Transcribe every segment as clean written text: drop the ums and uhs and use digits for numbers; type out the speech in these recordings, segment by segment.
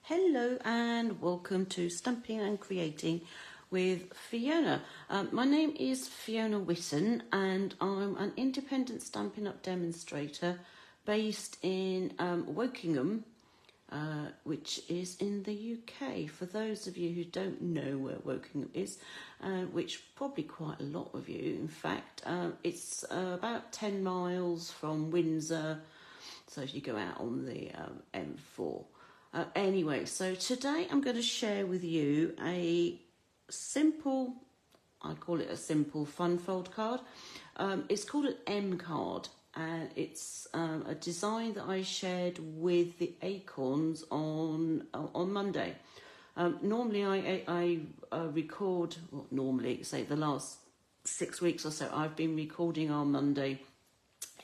Hello and welcome to Stamping and Creating with Fiona. My name is Fiona Whitten and I'm an independent Stampin' Up! Demonstrator based in Wokingham, which is in the UK. For those of you who don't know where Wokingham is, which probably quite a lot of you, in fact, it's about 10 miles from Windsor, so if you go out on the M4. Anyway, so today I'm going to share with you a simple, I call it a simple fun fold card. It's called an M card, and it's a design that I shared with the Acorns on Monday. Normally I record, well, normally, say the last 6 weeks or so, I've been recording our Monday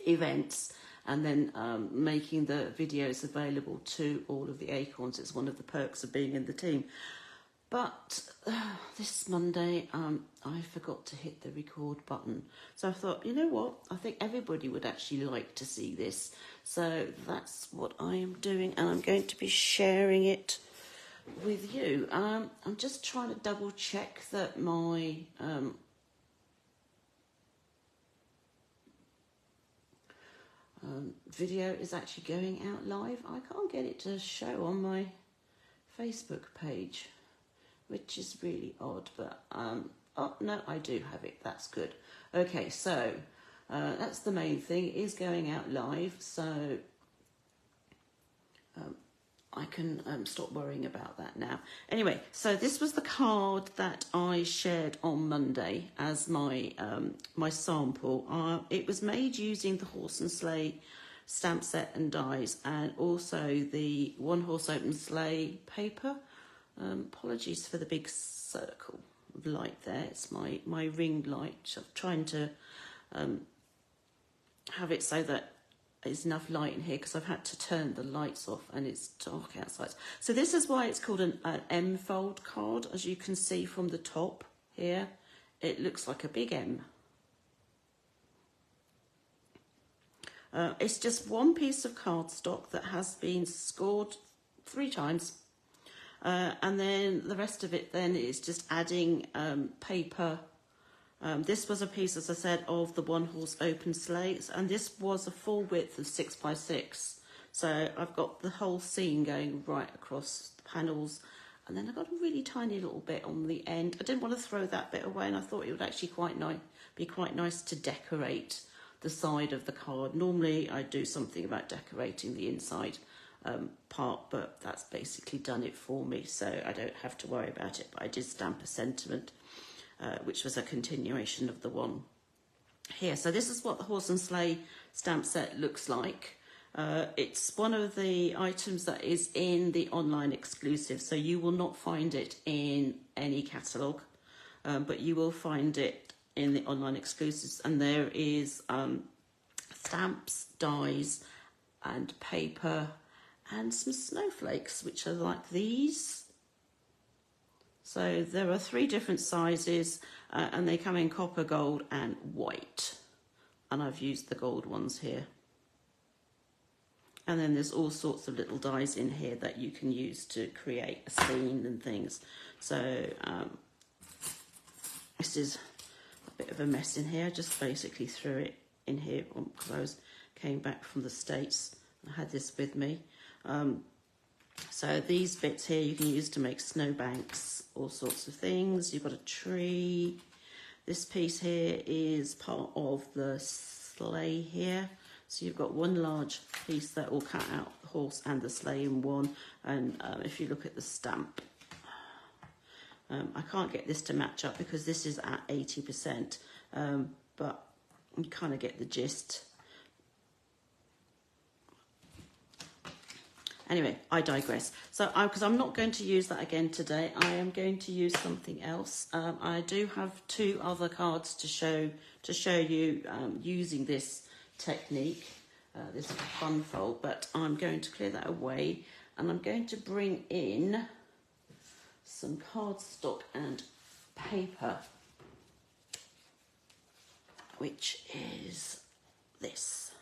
events and then making the videos available to all of the Acorns. It's one of the perks of being in the team. But this Monday, I forgot to hit the record button. So I thought, you know what? I think everybody would actually like to see this. So that's what I am doing, and I'm going to be sharing it with you. I'm just trying to double check that my video is actually going out live. I can't get it to show on my Facebook page, which is really odd, but oh no, I do have it. That's good. Okay, so that's the main thing. It is going out live, so I can stop worrying about that now. Anyway, so this was the card that I shared on Monday as my my sample. It was made using the Horse and Sleigh stamp set and dies, and also the One Horse Open Sleigh paper. Apologies for the big circle of light there. It's my ring light. I'm trying to have it so that there's enough light in here because I've had to turn the lights off and it's dark outside. So this is why it's called an M fold card. As you can see from the top here, it looks like a big M. It's just one piece of cardstock that has been scored 3 times. And then the rest of it then is just adding paper. This was a piece, as I said, of the One Horse Open Sleigh, and this was a full width of 6 by 6. So I've got the whole scene going right across the panels, and then I've got a really tiny little bit on the end. I didn't want to throw that bit away, and I thought it would actually be quite nice to decorate the side of the card. Normally I do something about decorating the inside part, but that's basically done it for me, so I don't have to worry about it. But I did stamp a sentiment, which was a continuation of the one here. So this is what the Horse and Sleigh stamp set looks like. It's one of the items that is in the online exclusive, so you will not find it in any catalogue, but you will find it in the online exclusives, and there is stamps, dies and paper and some snowflakes, which are like these. So there are 3 different sizes, and they come in copper, gold and white, and I've used the gold ones here. And then there's all sorts of little dies in here that you can use to create a scene and things. So this is a bit of a mess in here. I just basically threw it in here because came back from the States. I had this with me. So these bits here you can use to make snowbanks, all sorts of things. You've got a tree. This piece here is part of the sleigh here. So you've got one large piece that will cut out the horse and the sleigh in one. And if you look at the stamp, I can't get this to match up because this is at 80%, but you kind of get the gist. Anyway, I digress. So, because I'm not going to use that again today, I am going to use something else. I do have 2 other cards to show you using this technique, this fun fold. But I'm going to clear that away, and I'm going to bring in some cardstock and paper, which is this.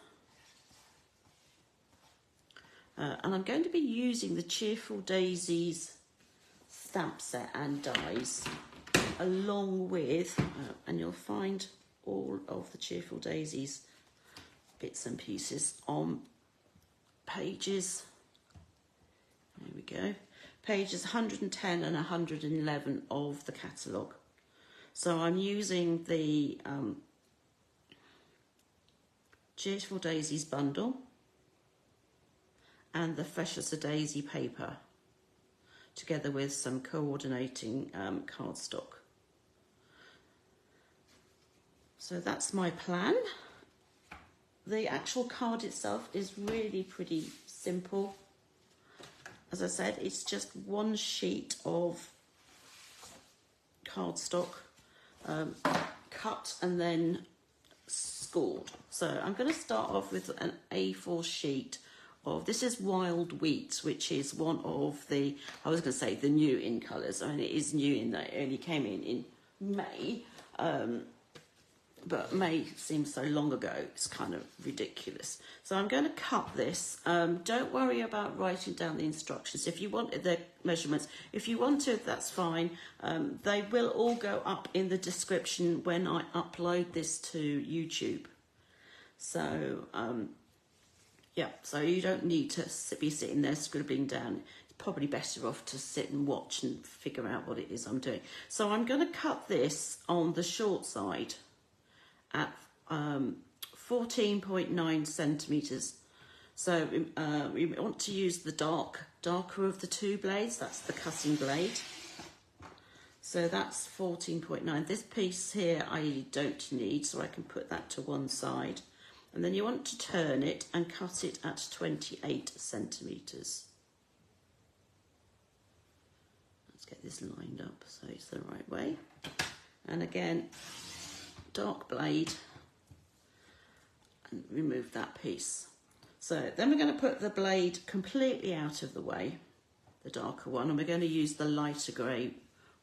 And I'm going to be using the Cheerful Daisies stamp set and dies along with, and you'll find all of the Cheerful Daisies bits and pieces on pages, there we go, pages 110 and 111 of the catalogue. So I'm using the Cheerful Daisies Bundle and the Fresh as a Daisy paper, together with some coordinating cardstock. So that's my plan. The actual card itself is really pretty simple. As I said, it's just one sheet of cardstock, cut and then scored. So I'm going to start off with an A4 sheet of, this is Wild Wheat, which is one of the, I was going to say the new in colours. I mean, it is new in that it only came in May, but May seems so long ago, it's kind of ridiculous. So I'm going to cut this. Don't worry about writing down the instructions. If you wanted the measurements, if you want to, that's fine. They will all go up in the description when I upload this to YouTube. So, yeah, so you don't need to be sitting there scribbling down. It's probably better off to sit and watch and figure out what it is I'm doing. So I'm going to cut this on the short side at 14.9 centimetres. So we want to use the darker of the two blades. That's the cutting blade. So that's 14.9. This piece here I don't need, so I can put that to one side. And then you want to turn it and cut it at 28 centimetres. Let's get this lined up so it's the right way. And again, dark blade, and remove that piece. So then we're going to put the blade completely out of the way, the darker one, and we're going to use the lighter grey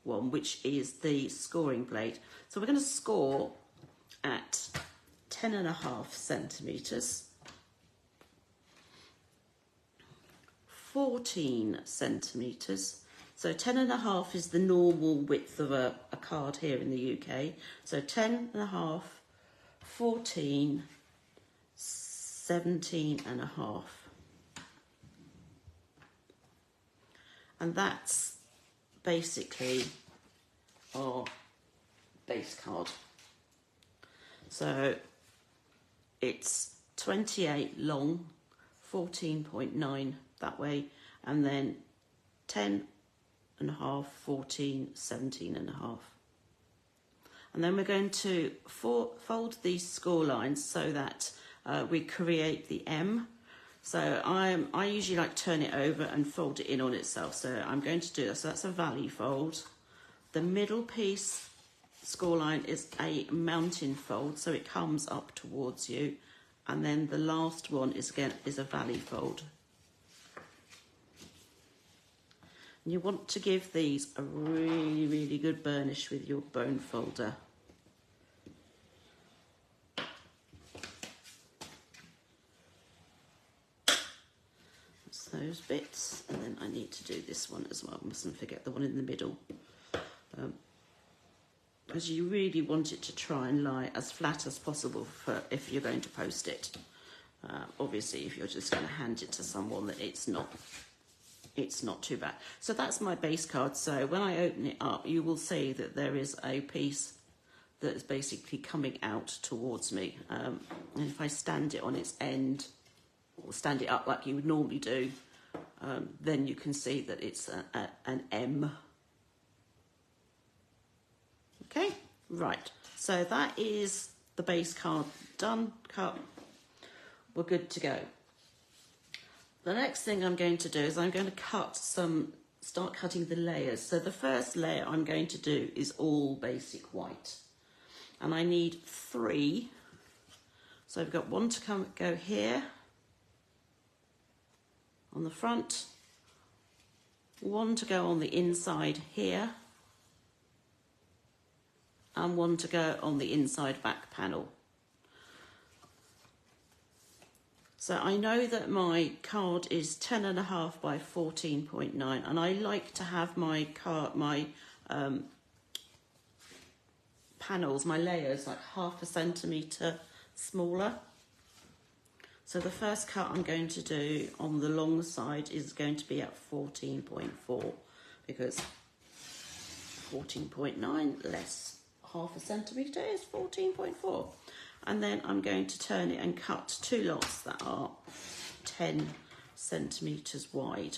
one, which is the scoring blade. So we're going to score at 10.5 centimetres, 14 centimetres. So 10.5 is the normal width of a card here in the UK. So 10.5, 14, 17.5. And that's basically our base card. So it's 28 long, 14.9 that way, and then 10.5, 14, 17.5. And then we're going to fold these score lines so that we create the M. So I usually like turn it over and fold it in on itself. So I'm going to do that. So that's a valley fold. The middle piece score line is a mountain fold, so it comes up towards you. And then the last one is a valley fold. And you want to give these a really, really good burnish with your bone folder. That's those bits, and then I need to do this one as well. Mustn't forget the one in the middle. As you really want it to try and lie as flat as possible for if you're going to post it. Obviously, if you're just going to hand it to someone, that it's not too bad. So that's my base card. So when I open it up, you will see that there is a piece that is basically coming out towards me. And if I stand it on its end, or stand it up like you would normally do, then you can see that it's an M. Okay, right. So that is the base card done, cut. We're good to go. The next thing I'm going to do is I'm going to start cutting the layers. So the first layer I'm going to do is all basic white. And I need 3. So I've got one to go here on the front, one to go on the inside here, and one to go on the inside back panel. So I know that my card is 10.5 by 14.9, and I like to have my panels, my layers, like 1/2 centimetre smaller. So the first cut I'm going to do on the long side is going to be at 14.4, because 14.9 less 1/2 centimetre is 14.4. And then I'm going to turn it and cut 2 lots that are 10 centimetres wide.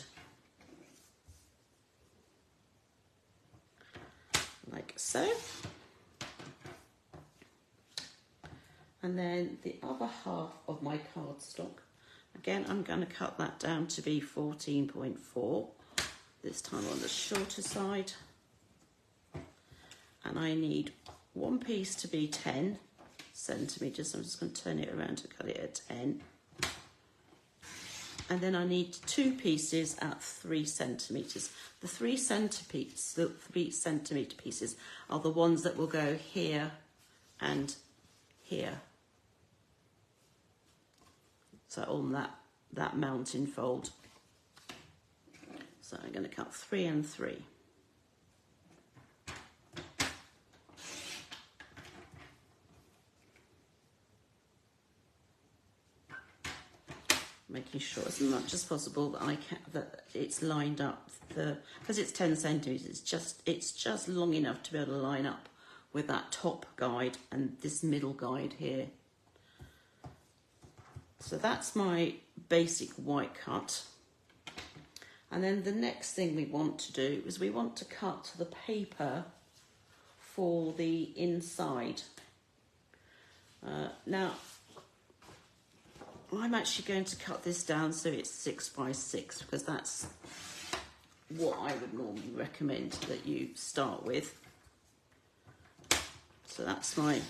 Like so. And then the other half of my cardstock, again, I'm going to cut that down to be 14.4, this time on the shorter side. And I need one piece to be 10 centimetres, so I'm just going to turn it around to cut it at 10. And then I need 2 pieces at 3 centimetres. The 3 centimetre pieces are the ones that will go here and here. So on that mountain fold. So I'm going to cut 3 and 3. Making sure as much as possible that it's lined up, because it's 10 centimetres. It's just long enough to be able to line up with that top guide and this middle guide here. So that's my basic white cut. And then the next thing we want to do is we want to cut the paper for the inside. Now, I'm actually going to cut this down so it's 6 by 6, because that's what I would normally recommend that you start with. So that's my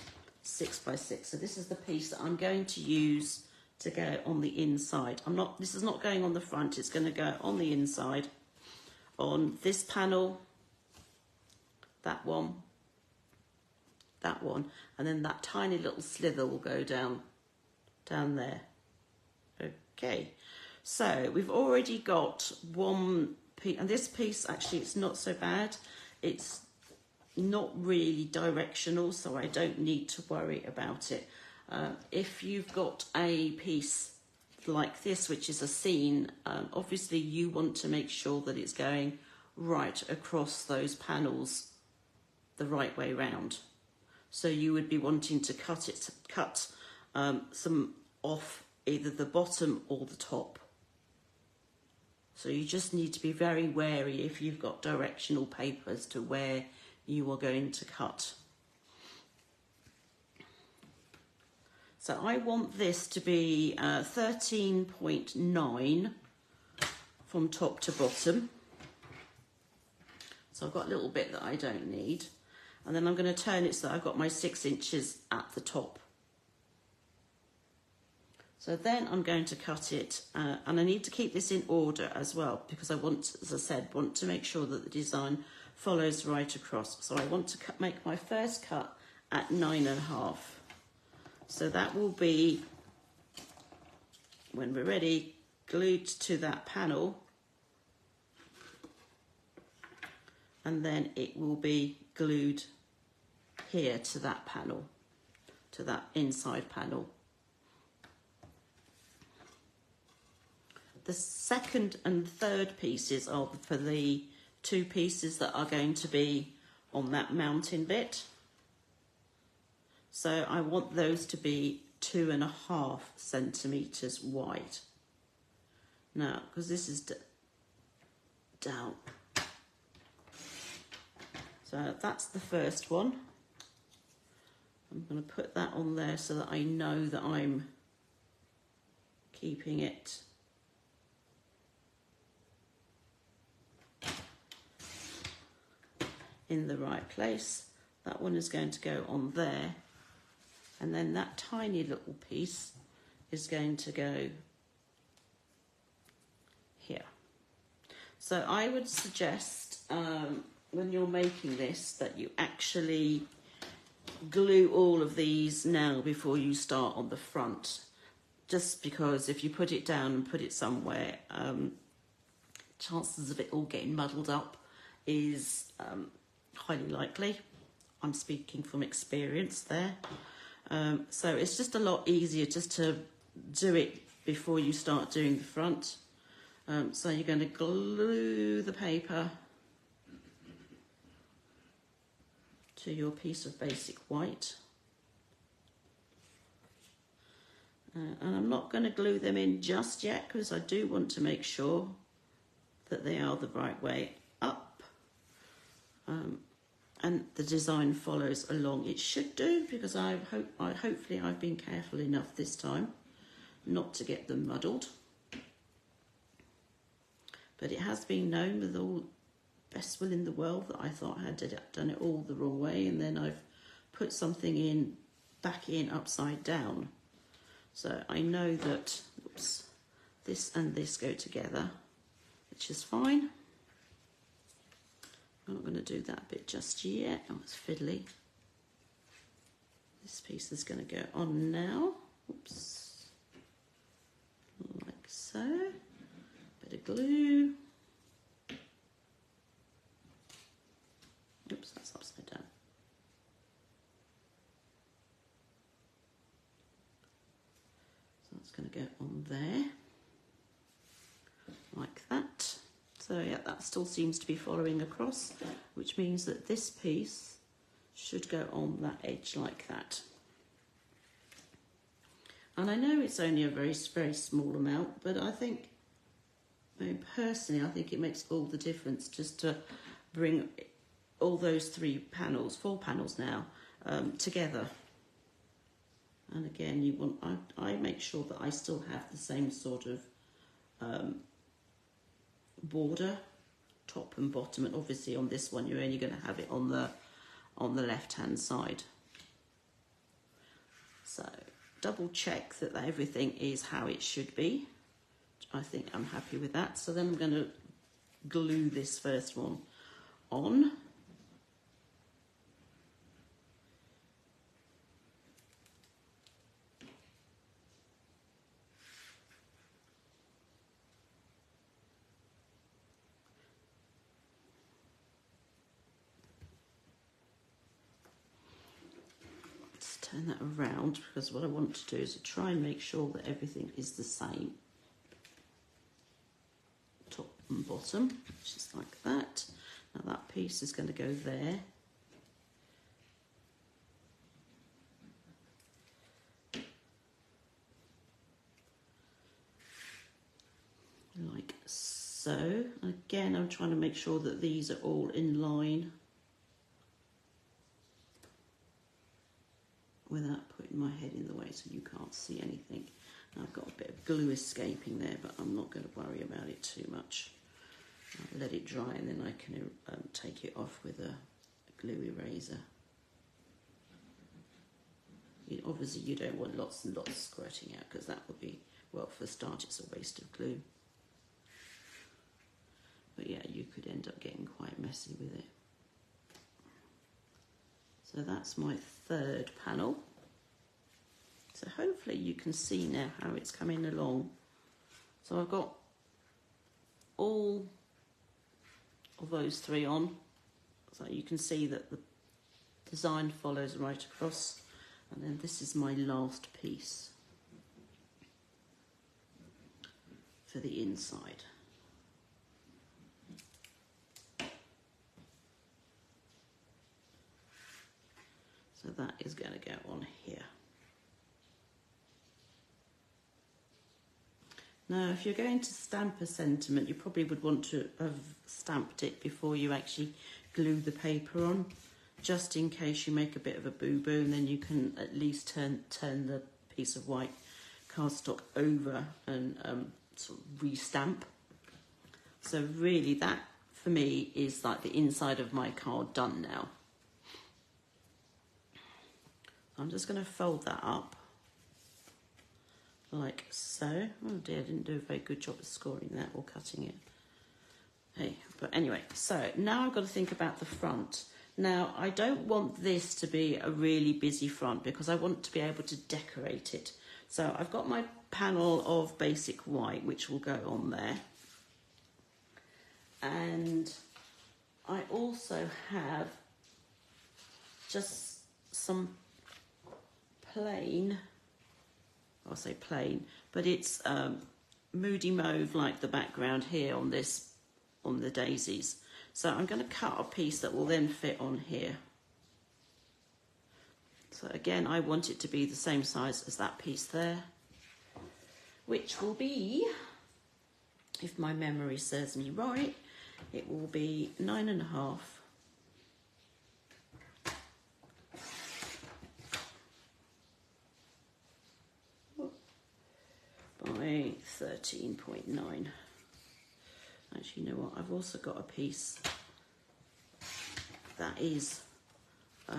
6 by 6. So this is the piece that I'm going to use to go on the inside. This is not going on the front, it's going to go on the inside, on this panel, that one, and then that tiny little slither will go down there. Okay, so we've already got one piece, and this piece actually, it's not so bad. It's not really directional, so I don't need to worry about it. If you've got a piece like this, which is a scene, obviously you want to make sure that it's going right across those panels the right way round. So you would be wanting to cut some off either the bottom or the top. So you just need to be very wary if you've got directional paper as to where you are going to cut. So I want this to be 13.9 from top to bottom. So I've got a little bit that I don't need. And then I'm going to turn it so that I've got my 6 inches at the top. So then I'm going to cut it, and I need to keep this in order as well, because I want, as I said, want to make sure that the design follows right across. So I want to make my first cut at 9.5. So that will be, when we're ready, glued to that panel, and then it will be glued here to that panel, to that inside panel. The second and third pieces are for the 2 pieces that are going to be on that mountain bit. So I want those to be 2.5 centimetres wide. Now, because this is down. So that's the first one. I'm going to put that on there so that I know that I'm keeping it in the right place. That one is going to go on there, and then that tiny little piece is going to go here. So I would suggest when you're making this that you actually glue all of these now before you start on the front. just because if you put it down and put it somewhere, chances of it all getting muddled up is highly likely. I'm speaking from experience there. So it's just a lot easier just to do it before you start doing the front. So you're going to glue the paper to your piece of basic white. And I'm not going to glue them in just yet because I do want to make sure that they are the right way up. And the design follows along. It should do, because hopefully I've been careful enough this time not to get them muddled. But it has been known with all best will in the world that I thought I had done it all the wrong way, and then I've put something back in upside down. So I know that, oops, this and this go together, which is fine. I'm not going to do that bit just yet. Oh, it's fiddly. This piece is going to go on now. Oops. Like so. Bit of glue. Oops, that's upside down. So that's going to go on there. Like that. So yeah, that still seems to be following across, which means that this piece should go on that edge like that. And I know it's only a very, very small amount, but I think, personally, I think it makes all the difference just to bring all those 4 panels now, together. And again, I make sure that I still have the same sort of border, top and bottom, and obviously on this one you're only going to have it on the left hand side. So double check that everything is how it should be. I think I'm happy with that. So then I'm going to glue this first one on. Turn that around, because what I want to do is to try and make sure that everything is the same, top and bottom, which is like that. Now that piece is going to go there. Like so. Again, I'm trying to make sure that these are all in line without putting my head in the way so you can't see anything. Now I've got a bit of glue escaping there, but I'm not going to worry about it too much. I'll let it dry and then I can take it off with a glue eraser. Obviously you don't want lots and lots squirting out, because that would be, well, for a start it's a waste of glue. But yeah, you could end up getting quite messy with it. So that's my 3rd panel. So hopefully you can see now how it's coming along. So I've got all of those 3 on. So you can see that the design follows right across. And then this is my last piece for the inside. So that is going to go on here. Now, if you're going to stamp a sentiment, you probably would want to have stamped it before you actually glue the paper on, just in case you make a bit of a boo-boo, and then you can at least turn the piece of white cardstock over and sort of re-stamp. So really that, for me, is like the inside of my card done now. I'm just going to fold that up like so. Oh dear, I didn't do a very good job of scoring that or cutting it. Hey, but anyway, so now I've got to think about the front. Now, I don't want this to be a really busy front because I want to be able to decorate it. So I've got my panel of basic white, which will go on there. And I also have just some plain, I'll say plain, but it's Moody Mauve like the background here on this, on the daisies. So I'm going to cut a piece that will then fit on here. So again, I want it to be the same size as that piece there, which will be, if my memory serves me right, it will be 9.5 by 13.9. Actually, you know what? I've also got a piece that is the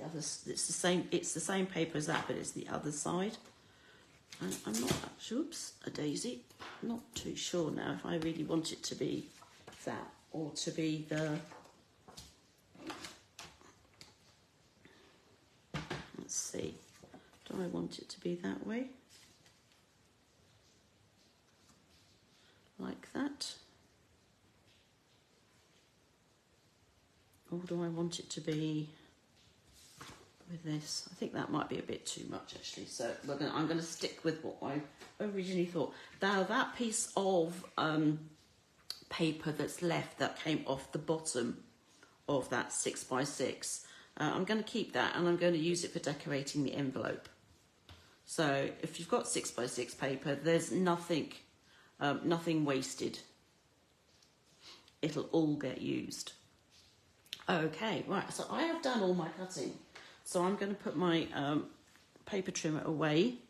other. It's the same. It's the same paper as that, but it's the other side. And I'm not. Oops, a daisy. Not too sure now if I really want it to be that or to be the. Let's see. Do I want it to be that way? Like that? Or do I want it to be with this? I think that might be a bit too much actually. So I'm going to stick with what I originally thought. Now that piece of paper that's left that came off the bottom of that 6x6, I'm going to keep that and I'm going to use it for decorating the envelope. So if you've got 6x6 paper, there's nothing wasted. It'll all get used. Okay, right, so I have done all my cutting. So I'm going to put my paper trimmer away.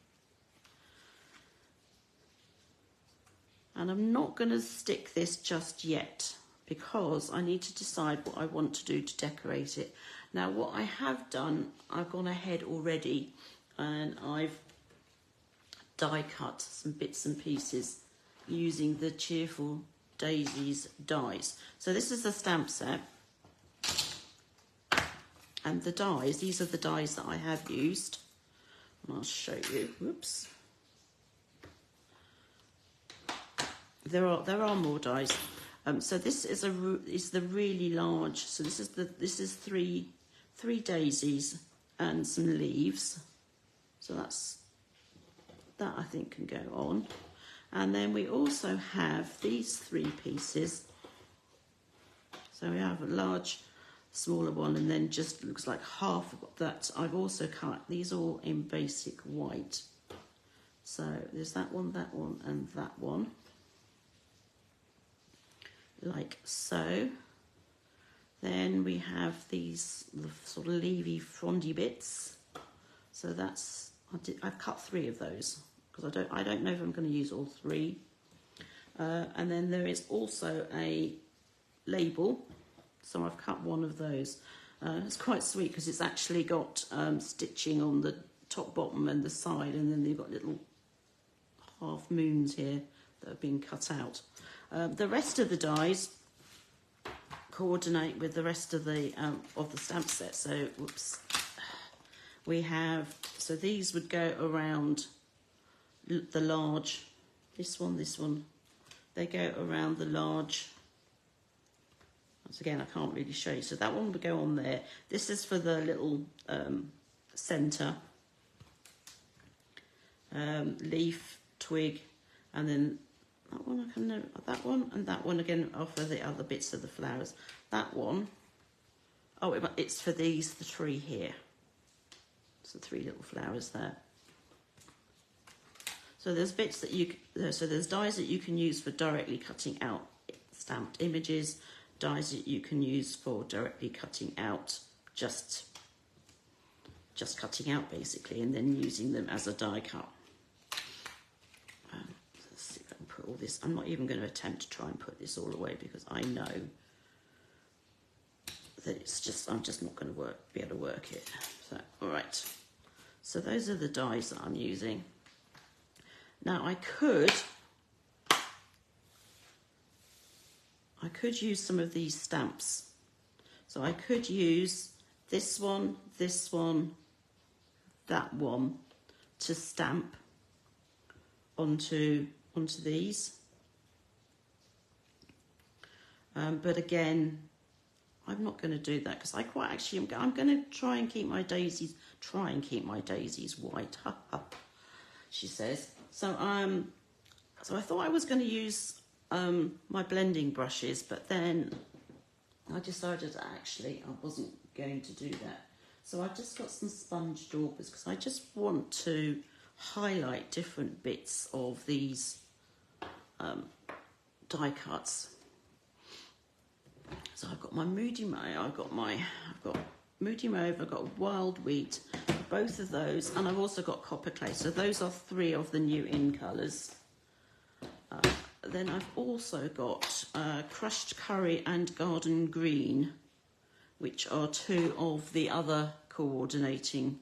And I'm not going to stick this just yet because I need to decide what I want to do to decorate it. Now what I have done, I've gone ahead already and I've die cut some bits and pieces using the Cheerful Daisies dies. So this is the stamp set. And the dies, these are the dies that I have used. And I'll show you. Whoops. There are more dies. So this is the really large. So this is three daisies and some leaves. So that I think can go on. And then we also have these 3 pieces. So we have a large, smaller one, and then just looks like half of that I've also cut. These are all in basic white. So there's that one, and that one. Like so. Then we have these sort of leafy frondy bits. So that's, I've cut 3 of those because I don't know if I'm going to use all 3. And then there is also a label. So I've cut one of those. It's quite sweet because it's actually got stitching on the top, bottom and the side, and then they've got little half moons here that have been cut out. The rest of the dies coordinate with the rest of the stamp set. So, whoops, we have, so these would go around the large, this one, they go around the large. Once again, I can't really show you. So that one would go on there. This is for the little centre, leaf, twig, and then that one I can know, that one and that one again are for the other bits of the flowers. That one, oh, it's for these, the 3 here. So 3 little flowers there. So there's bits that so there's dies that you can use for directly cutting out stamped images, dies that you can use for directly cutting out just cutting out basically, and then using them as a die cut. Let's see if I can put all this. I'm not even going to attempt to try and put this all away because I know that I'm just not going to be able to work it. So, all right. So those are the dies that I'm using. Now I could use some of these stamps. So I could use this one, that one to stamp onto these. But again, I'm not going to do that because I'm going to try and keep my daisies white. She says. So so I thought I was going to use my blending brushes, but then I decided actually I wasn't going to do that. So I just got some sponge daubers because I just want to highlight different bits of these die cuts. So I've got my Moody Mauve, I've got Moody Mauve, I've got Wild Wheat, both of those, and I've also got Copper Clay. So those are 3 of the new in colours. Then I've also got Crushed Curry and Garden Green, which are 2 of the other coordinating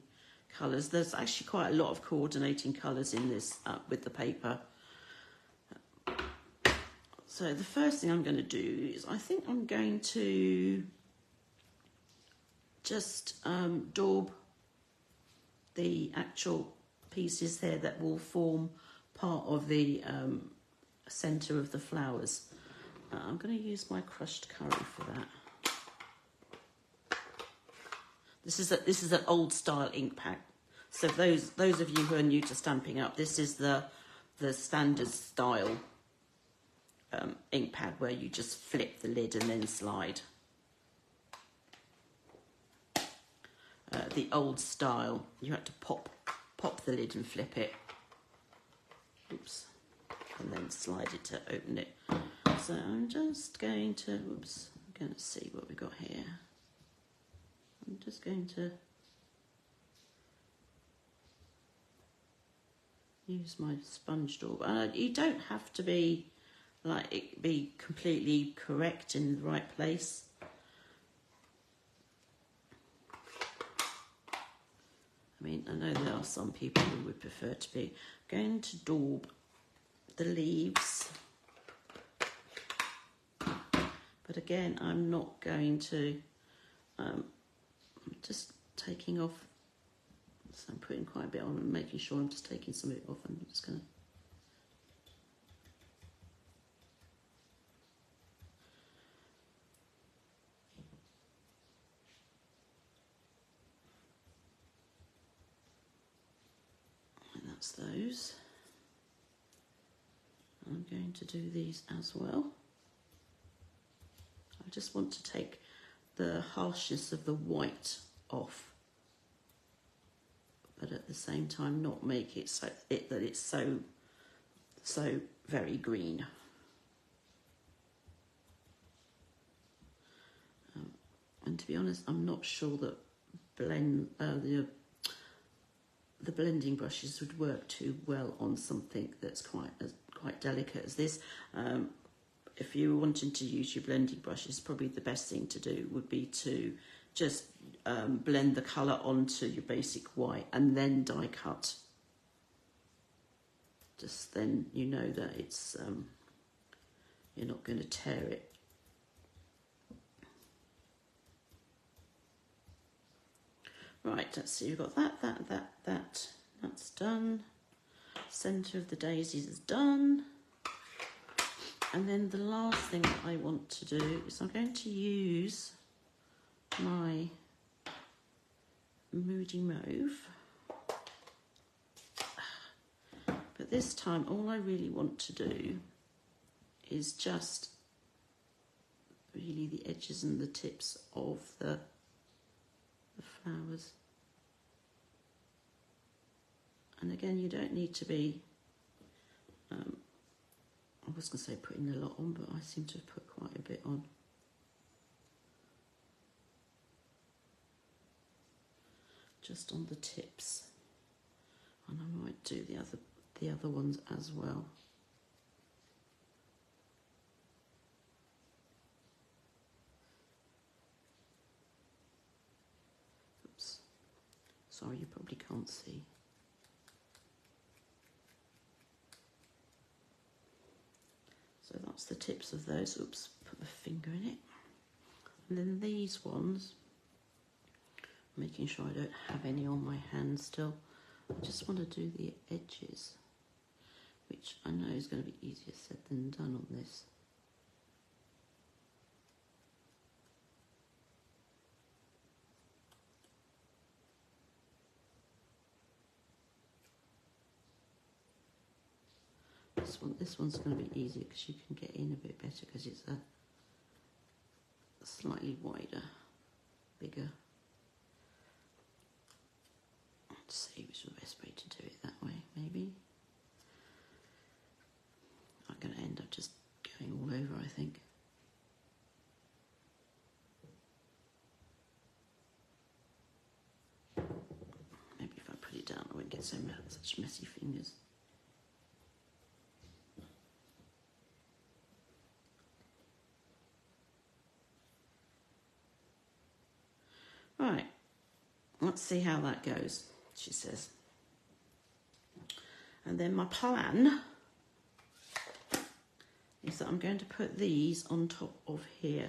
colours. There's actually quite a lot of coordinating colours in this with the paper. So the first thing I'm going to do is I think I'm going to just daub the actual pieces there that will form part of the centre of the flowers. I'm going to use my crushed curry for that. This is an old style ink pad. So those of you who are new to Stampin' Up, this is the standard style ink pad where you just flip the lid and then slide. The old style, you had to pop the lid and flip it. Oops. And then slide it to open it. So I'm just going to, I'm going to see what we've got here. I'm just going to use my sponge dauber. You don't have to be be completely correct in the right place. I mean, I know there are some people who would prefer to be. I'm going to daub the leaves, but again, I'm not going to. I'm just taking off. So I'm putting quite a bit on and making sure I'm just taking some of it off. I'm just going to. That's those. I'm going to do these as well. I just want to take the harshness of the white off, but at the same time not make it so that it's so very green. And to be honest, I'm not sure that the blending brushes would work too well on something that's quite delicate as this. If you were wanting to use your blending brushes, probably the best thing to do would be to just blend the colour onto your basic white and then die cut. Just then you know that it's you're not going to tear it. Right, let's see, we've got that's done. Centre of the daisies is done. And then the last thing that I want to do is I'm going to use my Moody Mauve. But this time all I really want to do is just really the edges and the tips of the flowers. And again, you don't need to be, I was going to say putting a lot on, but I seem to have put quite a bit on. Just on the tips. And I might do the other ones as well. Oops. Sorry, you probably can't see. So that's the tips of those. Oops, put my finger in it. And then these ones, making sure I don't have any on my hand still. I just want to do the edges, which I know is going to be easier said than done on this. This one's going to be easier because you can get in a bit better because it's a slightly wider, bigger. Let's see which is the best way to do it that way, maybe. I'm going to end up just going all over, I think. Maybe if I put it down I won't get such messy fingers. Right, let's see how that goes, she says. And then my plan is that I'm going to put these on top of here.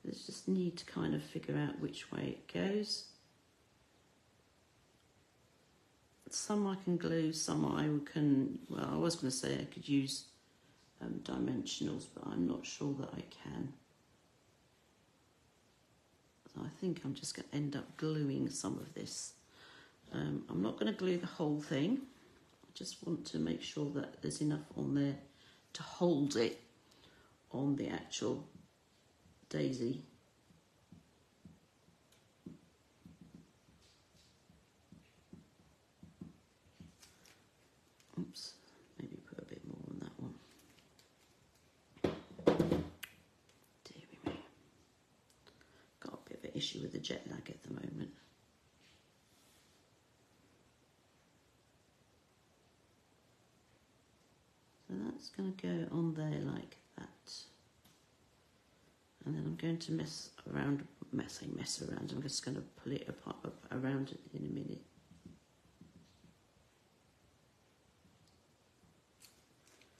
I just need to kind of figure out which way it goes. Some I can glue, some I can, well, I was going to say I could use dimensionals, but I'm not sure that I can. So I think I'm just going to end up gluing some of this. I'm not going to glue the whole thing. I just want to make sure that there's enough on there to hold it on the actual daisy. Oops, maybe put a bit more on that one. Dear me. Got a bit of an issue with the jet lag at the moment. So that's going to go on there like that. And then I'm going to mess around, I'm just going to pull it apart around in a minute.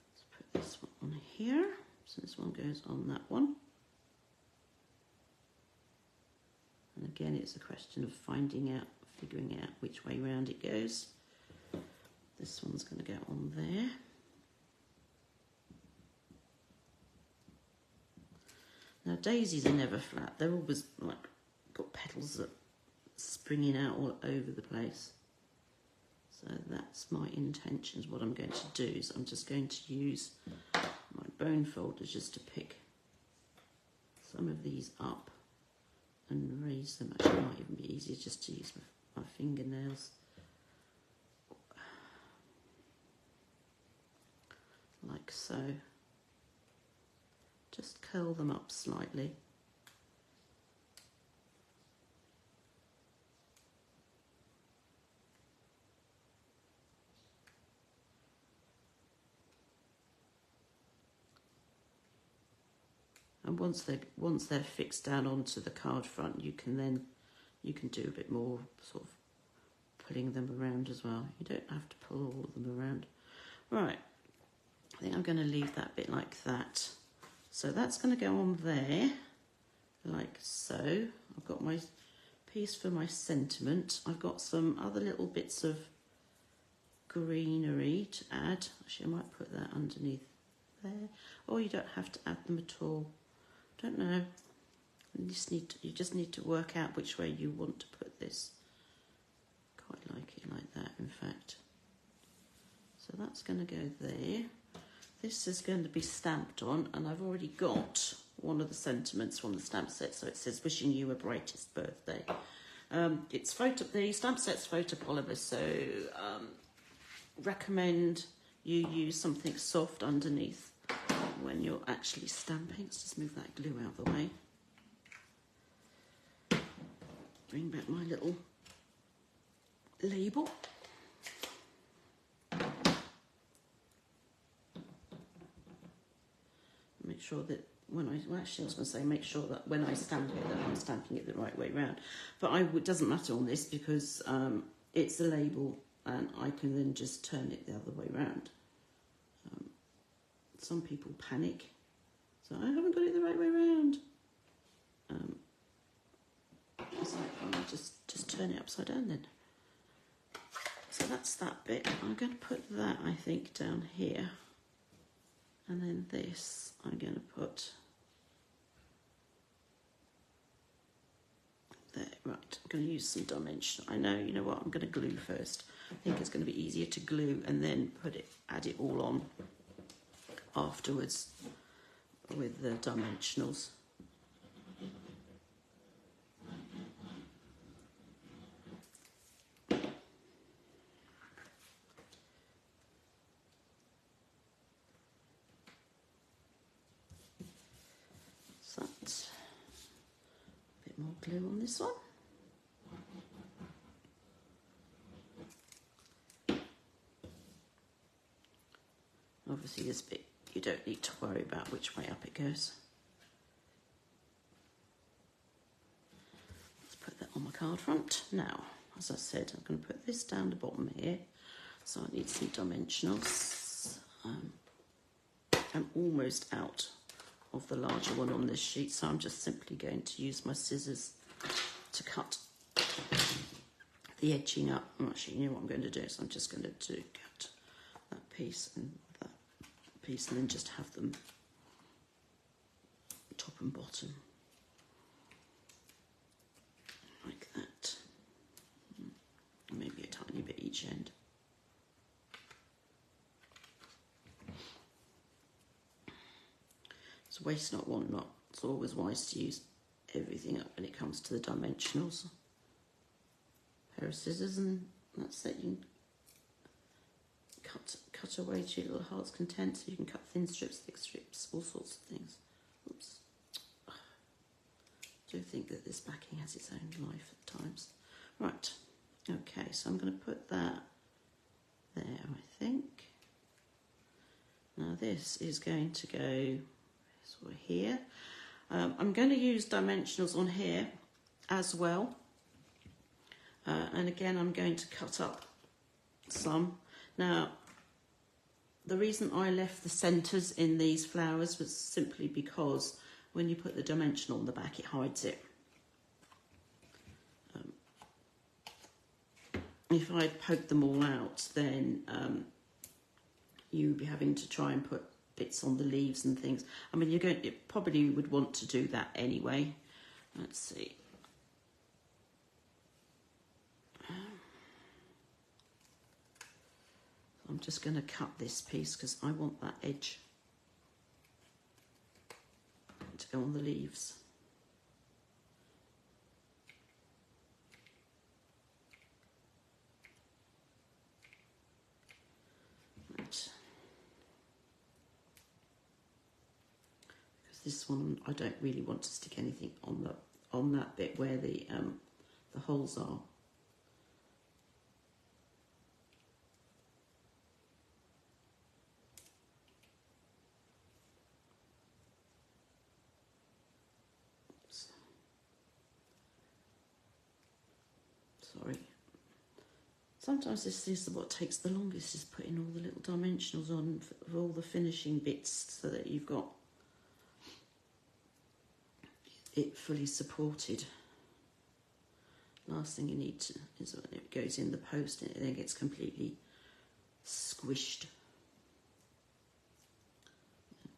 Let's put this one on here. So this one goes on that one. And again, it's a question of figuring out which way round it goes. This one's going to go on there. Now daisies are never flat, they're always like got petals that springing out all over the place. So that's my intentions. What I'm going to do is I'm just going to use my bone folders just to pick some of these up and raise them. Actually, it might even be easier just to use my fingernails. Like so. Just curl them up slightly. And once they're fixed down onto the card front, you can do a bit more sort of pulling them around as well. You don't have to pull all of them around. Right, I think I'm going to leave that bit like that. So that's going to go on there, like so. I've got my piece for my sentiment. I've got some other little bits of greenery to add. Actually, I might put that underneath there. Or you don't have to add them at all. Don't know. You just need to work out which way you want to put this. Quite like it like that, in fact. So that's going to go there. This is going to be stamped on, and I've already got one of the sentiments from the stamp set. So it says, "Wishing you a brightest birthday." The stamp set's photopolymer, so recommend you use something soft underneath when you're actually stamping. Let's just move that glue out of the way. Bring back my little label. Make sure that make sure that when I stamp it, that I'm stamping it the right way round. But it doesn't matter on this because it's a label and I can then just turn it the other way round. Some people panic, so I haven't got it the right way round. So I'll just turn it upside down then. So that's that bit. I'm going to put that, I think, down here. And then this I'm going to put there. Right, I'm going to use some dimension. I know, you know what, I'm going to glue first. I think it's going to be easier to glue and then add it all on afterwards with the dimensionals. So that's a bit more glue on this one. Obviously this bit you don't need to worry about which way up it goes. Let's put that on my card front. Now, as I said, I'm going to put this down the bottom here. So I need some dimensionals. I'm almost out of the larger one on this sheet, so I'm just simply going to use my scissors to cut the edging up. Actually, you know what I'm going to do, so I'm just going to cut that piece and that piece and then just have them top and bottom like that. Maybe a tiny bit each end. It's waste not, want not. It's always wise to use everything up when it comes to the dimensionals. A pair of scissors and that's it. You can cut away to your little heart's content, so you can cut thin strips, thick strips, all sorts of things. Oops. I do think that this backing has its own life at times. Right, okay, so I'm going to put that there, I think. Now this is going to go sort of here. I'm going to use dimensionals on here as well. And again, I'm going to cut up some. Now, the reason I left the centres in these flowers was simply because when you put the dimensional on the back, it hides it. If I'd poked them all out, then you'd be having to try and put bits on the leaves and things. I mean, you probably would want to do that anyway. Let's see. I'm just going to cut this piece because I want that edge to go on the leaves. Right. Because this one, I don't really want to stick anything on that bit where the holes are. Sorry. Sometimes this is what takes the longest, is putting all the little dimensionals on for all the finishing bits so that you've got it fully supported. Last thing you need to is when it goes in the post and it then gets completely squished.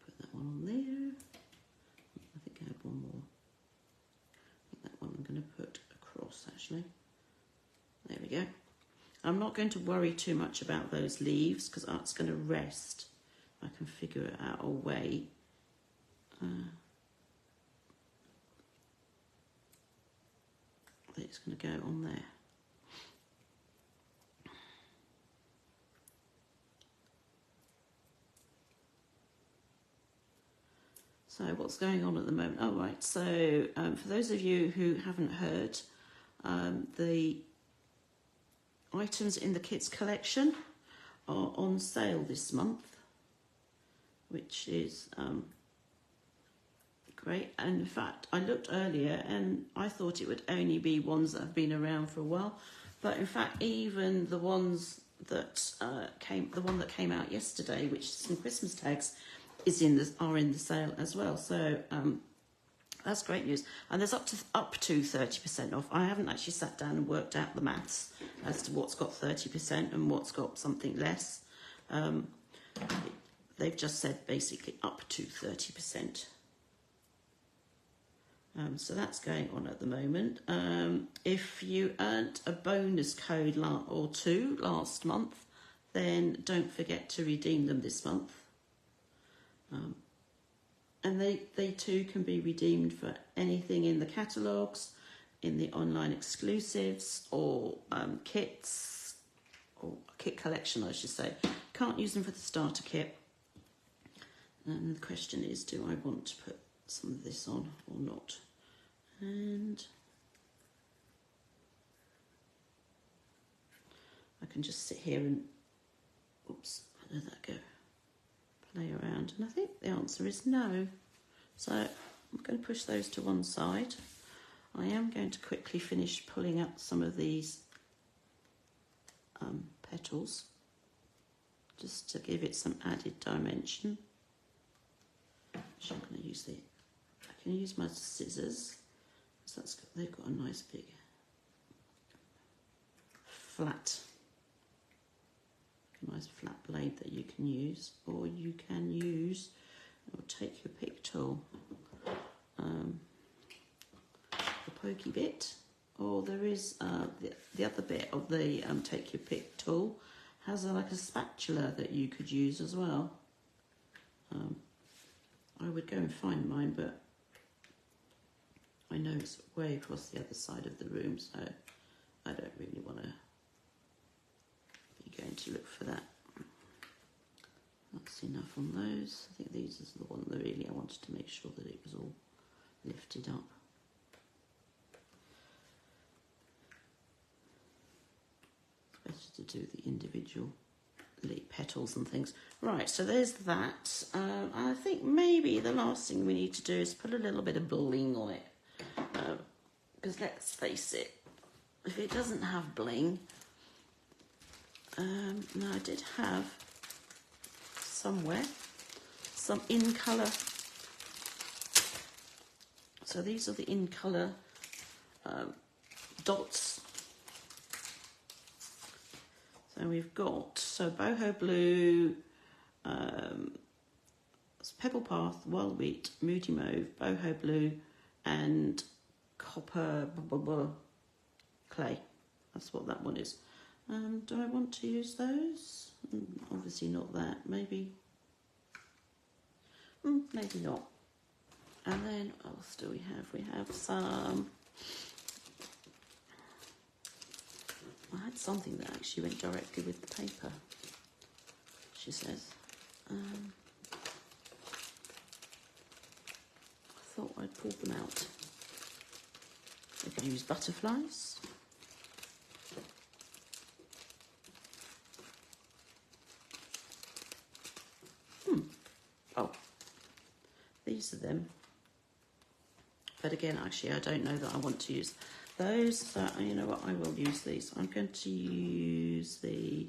Put that one on there. I think I have one more. I think that one I'm going to put across actually. There we go. I'm not going to worry too much about those leaves because that's going to rest. I can figure out a way. That it's going to go on there. So what's going on at the moment? Oh, right. So for those of you who haven't heard, the items in the kids collection are on sale this month, which is great. And in fact, I looked earlier and I thought it would only be ones that have been around for a while, but in fact, even the ones that the one that came out yesterday, which is some Christmas tags, are in the sale as well. So That's great news. And there's up to 30% off. I haven't actually sat down and worked out the maths as to what's got 30% and what's got something less. They've just said basically up to 30%. So that's going on at the moment. If you earned a bonus code or two last month, then don't forget to redeem them this month. And they too can be redeemed for anything in the catalogues, in the online exclusives, or kits, or kit collection, I should say. Can't use them for the starter kit. And the question is, do I want to put some of this on or not? And I can just sit here and, oops, where did that go? Play around, and I think the answer is no. So I'm going to push those to one side. I am going to quickly finish pulling out some of these petals, just to give it some added dimension. Actually, I'm going to use I can use my scissors. So they've got a nice big flat blade that you can use, or you can use, or take your pick tool, the pokey bit, or there is the other bit of the take your pick tool has like a spatula that you could use as well. I would go and find mine, but I know it's way across the other side of the room, so I don't really want to be going to look for that. That's enough on those. I think these are the one that really I wanted to make sure that it was all lifted up. It's better to do the individual petals and things. Right, so there's that. I think maybe the last thing we need to do is put a little bit of bling on it. Because let's face it, if it doesn't have bling, now I did have somewhere some in colour. So these are the in colour dots. So we've got boho blue, pebble path, wild wheat, moody mauve, boho blue, and copper clay. That's what that one is. Do I want to use those? Obviously not that. Maybe not. And then what else do we have? We have some. I had something that actually went directly with the paper, she says. I thought I'd pull them out. I could use butterflies. Oh, these are them. But again, actually, I don't know that I want to use those. So you know what? I will use these. I'm going to use the.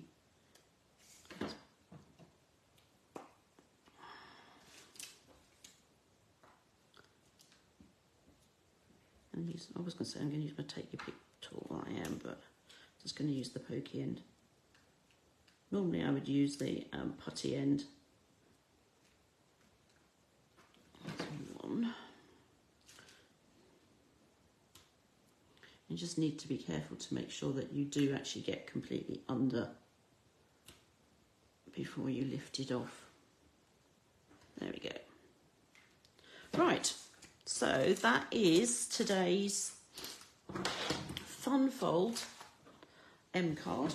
I was going to say I'm going to use my take your pick tool. I am, but I'm just going to use the pokey end. Normally I would use the putty end. That's one. You just need to be careful to make sure that you do actually get completely under before you lift it off. There we go. Right. So that is today's Fun Fold M card.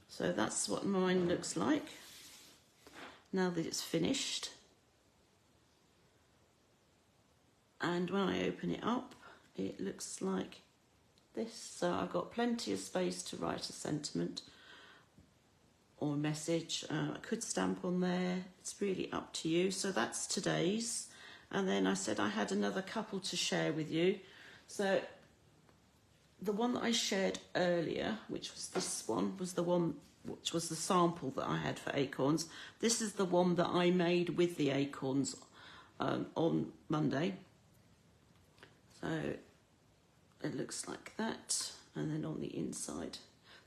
So that's what mine looks like now that it's finished. And when I open it up, it looks like this. So I've got plenty of space to write a sentiment or a message. I could stamp on there. It's really up to you. So that's today's. And then I said I had another couple to share with you. So the one that I shared earlier, which was this one, was the one which was the sample that I had for Acorns. This is the one that I made with the Acorns on Monday. So it looks like that, and then on the inside.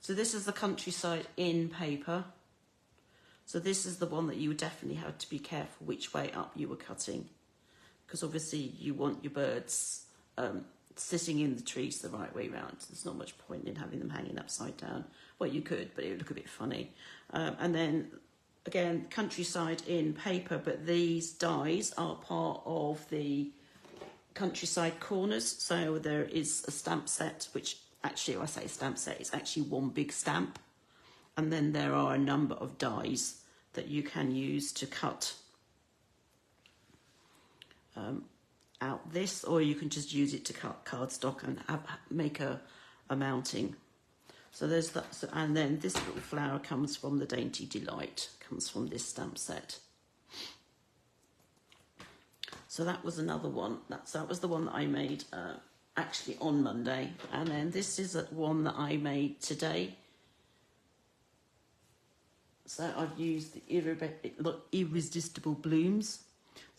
So this is the countryside in paper. So this is the one that you would definitely have to be careful which way up you were cutting, because obviously you want your birds sitting in the trees the right way round. There's not much point in having them hanging upside down. Well, you could, but it would look a bit funny. And then again, countryside in paper, but these dies are part of the countryside corners. So there is a stamp set, which actually, when I say stamp set, it's actually one big stamp. And then there are a number of dies that you can use to cut out this, or you can just use it to cut cardstock and make a mounting. So there's that, and then this little flower comes from the Dainty Delight, comes from this stamp set. So that was another one. That was the one that I made actually on Monday, and then this is one that I made today. So I've used the Irresistible Blooms.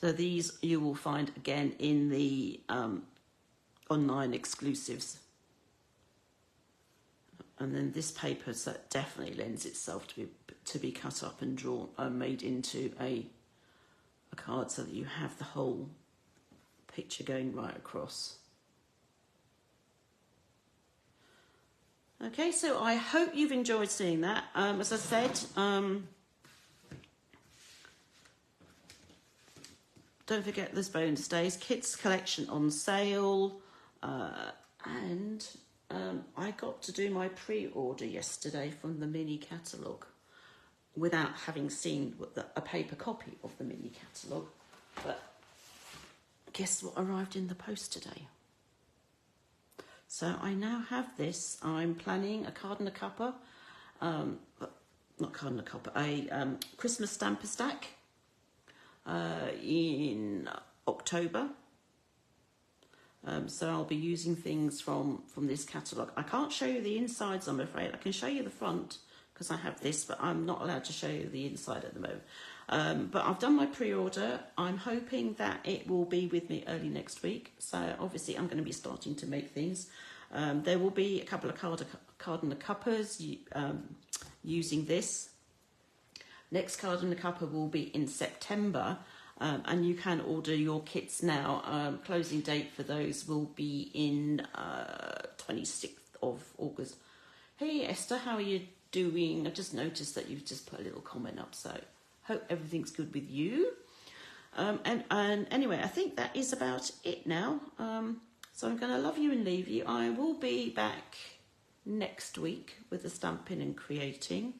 So these you will find again in the online exclusives. And then this paper definitely lends itself to be cut up and drawn, made into a card, so that you have the whole picture going right across. Okay, so I hope you've enjoyed seeing that. As I said, don't forget there's bonus days, kids collection on sale, and I got to do my pre-order yesterday from the mini catalogue without having seen a paper copy of the mini catalogue. But guess what arrived in the post today? So I now have this. I'm planning a card and a cuppa, not card and a cuppa, a Christmas stamper stack in October. So I'll be using things from this catalogue. I can't show you the insides, I'm afraid. I can show you the front because I have this, but I'm not allowed to show you the inside at the moment. But I've done my pre-order. I'm hoping that it will be with me early next week. So obviously I'm going to be starting to make things. There will be a couple of card and a cuppas using this. Next card and a cuppa will be in September. And you can order your kits now. Closing date for those will be in 26th of August. Hey Esther, how are you doing? I just noticed that you've just put a little comment up, so hope everything's good with you. And anyway, I think that is about it now. So I'm going to love you and leave you. I will be back next week with the Stampin' and Creating.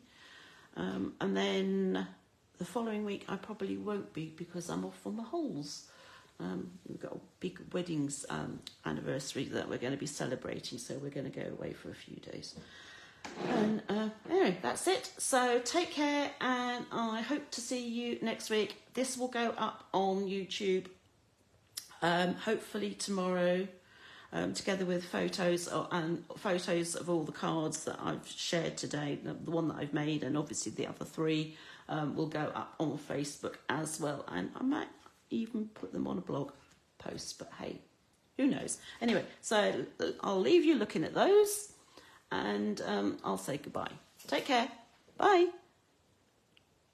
And then the following week I probably won't be because I'm off on the Halls. We've got a big weddings anniversary that we're going to be celebrating, so we're going to go away for a few days. And anyway, that's it. So take care, and I hope to see you next week. This will go up on YouTube hopefully tomorrow, together with photos and photos of all the cards that I've shared today, the one that I've made, and obviously the other three will go up on Facebook as well, and I might even put them on a blog post, but hey, who knows. Anyway, so I'll leave you looking at those, and I'll say goodbye. Take care. Bye.